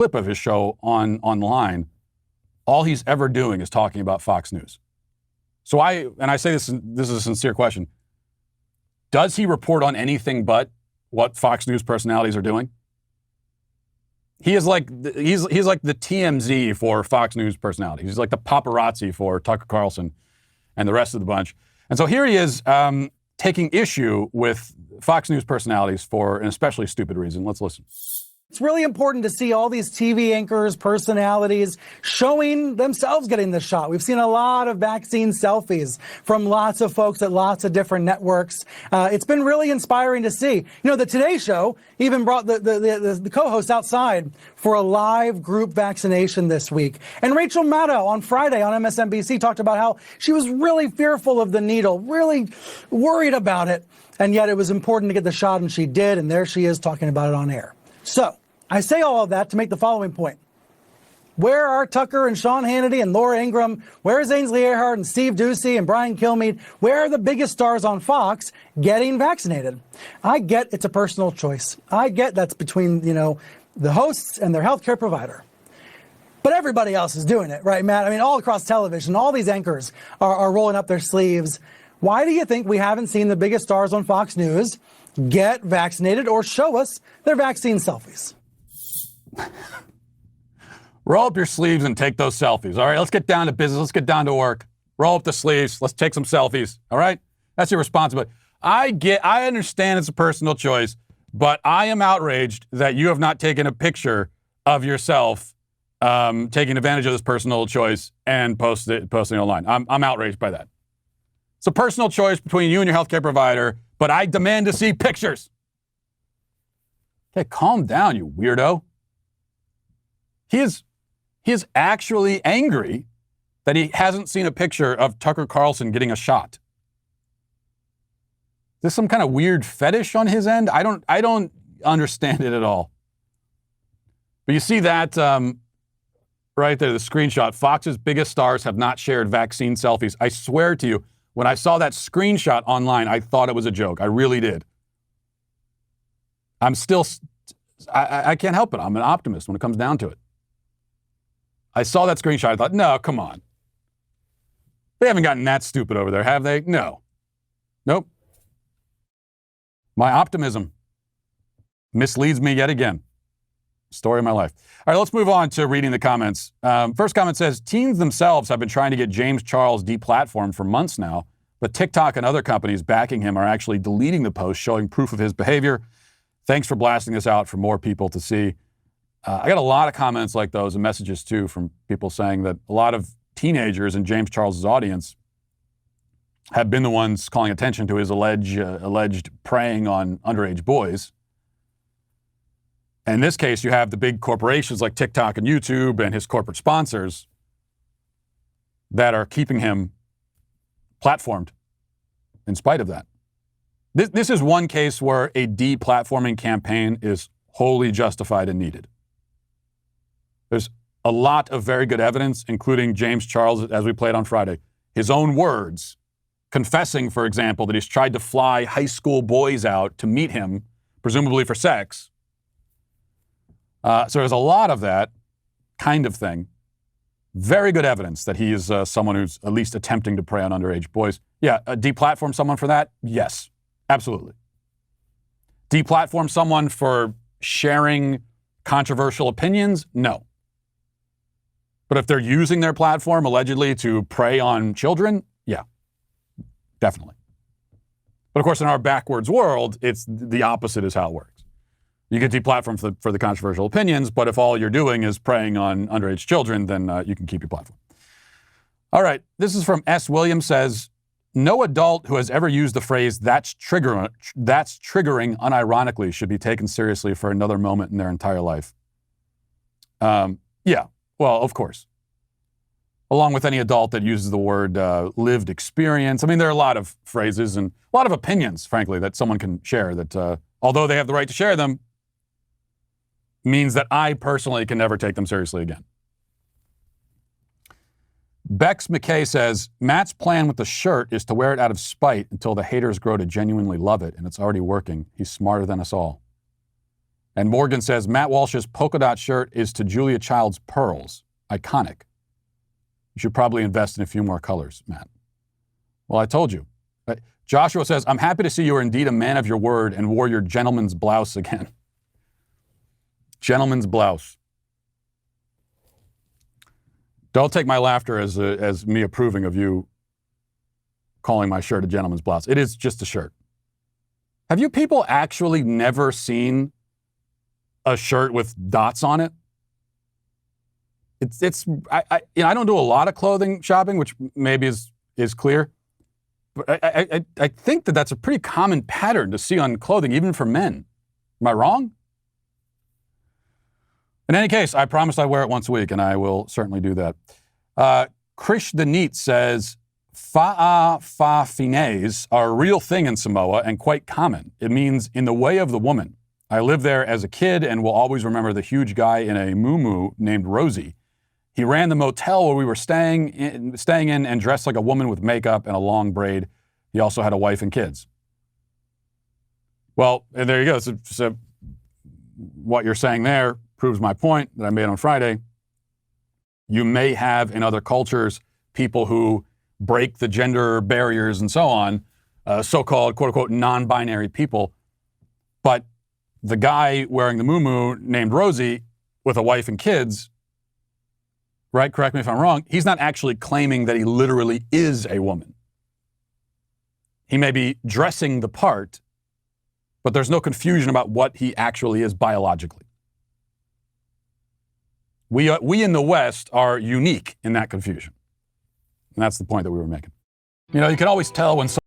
clip of his show online, all he's ever doing is talking about Fox News. So I say this is a sincere question. Does he report on anything but what Fox News personalities are doing? He is like he's like the TMZ for Fox News personalities. He's like the paparazzi for Tucker Carlson and the rest of the bunch. And so here he is taking issue with Fox News personalities for an especially stupid reason. Let's listen. It's really important to see all these TV anchors, personalities showing themselves getting the shot. We've seen a lot of vaccine selfies from lots of folks at lots of different networks. It's been really inspiring to see. You know, the Today Show even brought the co-host outside for a live group vaccination this week. And Rachel Maddow on Friday on MSNBC talked about how she was really fearful of the needle, really worried about it. And yet it was important to get the shot, and she did. And there she is talking about it on air. So I say all of that to make the following point. Where are Tucker and Sean Hannity and Laura Ingraham? Where is Ainsley Earhardt and Steve Doocy and Brian Kilmeade? Where are the biggest stars on Fox getting vaccinated? I get it's a personal choice. I get that's between, the hosts and their healthcare provider. But everybody else is doing it, right, Matt? I mean, all across television, all these anchors are rolling up their sleeves. Why do you think we haven't seen the biggest stars on Fox News get vaccinated or show us their vaccine selfies? Roll up your sleeves and take those selfies. All right, let's get down to business. Let's get down to work. Roll up the sleeves. Let's take some selfies. All right? That's your responsibility. I understand it's a personal choice, but I am outraged that you have not taken a picture of yourself taking advantage of this personal choice and posting it online. I'm outraged by that. It's a personal choice between you and your healthcare provider, but I demand to see pictures. Okay, calm down, you weirdo. He is actually angry that he hasn't seen a picture of Tucker Carlson getting a shot. Is this some kind of weird fetish on his end? I don't understand it at all. But you see that right there, the screenshot. Fox's biggest stars have not shared vaccine selfies. I swear to you, when I saw that screenshot online, I thought it was a joke. I really did. I can't help it. I'm an optimist when it comes down to it. I saw that screenshot. I thought, no, come on. They haven't gotten that stupid over there, have they? No. Nope. My optimism misleads me yet again. Story of my life. All right, let's move on to reading the comments. First comment says, teens themselves have been trying to get James Charles deplatformed for months now, but TikTok and other companies backing him are actually deleting the post showing proof of his behavior. Thanks for blasting this out for more people to see. I got a lot of comments like those and messages, too, from people saying that a lot of teenagers in James Charles's audience have been the ones calling attention to his alleged preying on underage boys. And in this case, you have the big corporations like TikTok and YouTube and his corporate sponsors that are keeping him platformed in spite of that. This is one case where a deplatforming campaign is wholly justified and needed. There's a lot of very good evidence, including James Charles, as we played on Friday, his own words, confessing, for example, that he's tried to fly high school boys out to meet him, presumably for sex. So there's a lot of that kind of thing. Very good evidence that he is someone who's at least attempting to prey on underage boys. Yeah, deplatform someone for that? Yes, absolutely. Deplatform someone for sharing controversial opinions? No. But if they're using their platform allegedly to prey on children, yeah, definitely. But of course, in our backwards world, it's the opposite is how it works. You get deplatformed for the controversial opinions, but if all you're doing is preying on underage children, then you can keep your platform. All right, this is from S. Williams says, no adult who has ever used the phrase that's triggering unironically should be taken seriously for another moment in their entire life. Yeah, well, of course. Along with any adult that uses the word lived experience. I mean, there are a lot of phrases and a lot of opinions, frankly, that someone can share that, although they have the right to share them, means that I personally can never take them seriously again. Bex McKay says, Matt's plan with the shirt is to wear it out of spite until the haters grow to genuinely love it, and it's already working. He's smarter than us all. And Morgan says, Matt Walsh's polka dot shirt is to Julia Child's pearls. Iconic. You should probably invest in a few more colors, Matt. Well, I told you. Joshua says, I'm happy to see you are indeed a man of your word and wore your gentleman's blouse again. Gentleman's blouse. Don't take my laughter as me approving of you calling my shirt a gentleman's blouse. It is just a shirt. Have you people actually never seen a shirt with dots on it? I don't do a lot of clothing shopping, which maybe is clear. But I think that that's a pretty common pattern to see on clothing, even for men. Am I wrong? In any case, I promised I'd wear it once a week, and I will certainly do that. Krish the Neat says, fa'afafines are a real thing in Samoa and quite common. It means in the way of the woman. I lived there as a kid and will always remember the huge guy in a muumuu named Rosie. He ran the motel where we were staying in and dressed like a woman with makeup and a long braid. He also had a wife and kids. Well, and there you go. So what you're saying there proves my point that I made on Friday. You may have in other cultures people who break the gender barriers and so on, so-called quote-unquote non-binary people. But the guy wearing the muumuu named Rosie with a wife and kids, right? Correct me if I'm wrong. He's not actually claiming that he literally is a woman. He may be dressing the part, but there's no confusion about what he actually is biologically. We in the West are unique in that confusion. And that's the point that we were making. You know, you can always tell when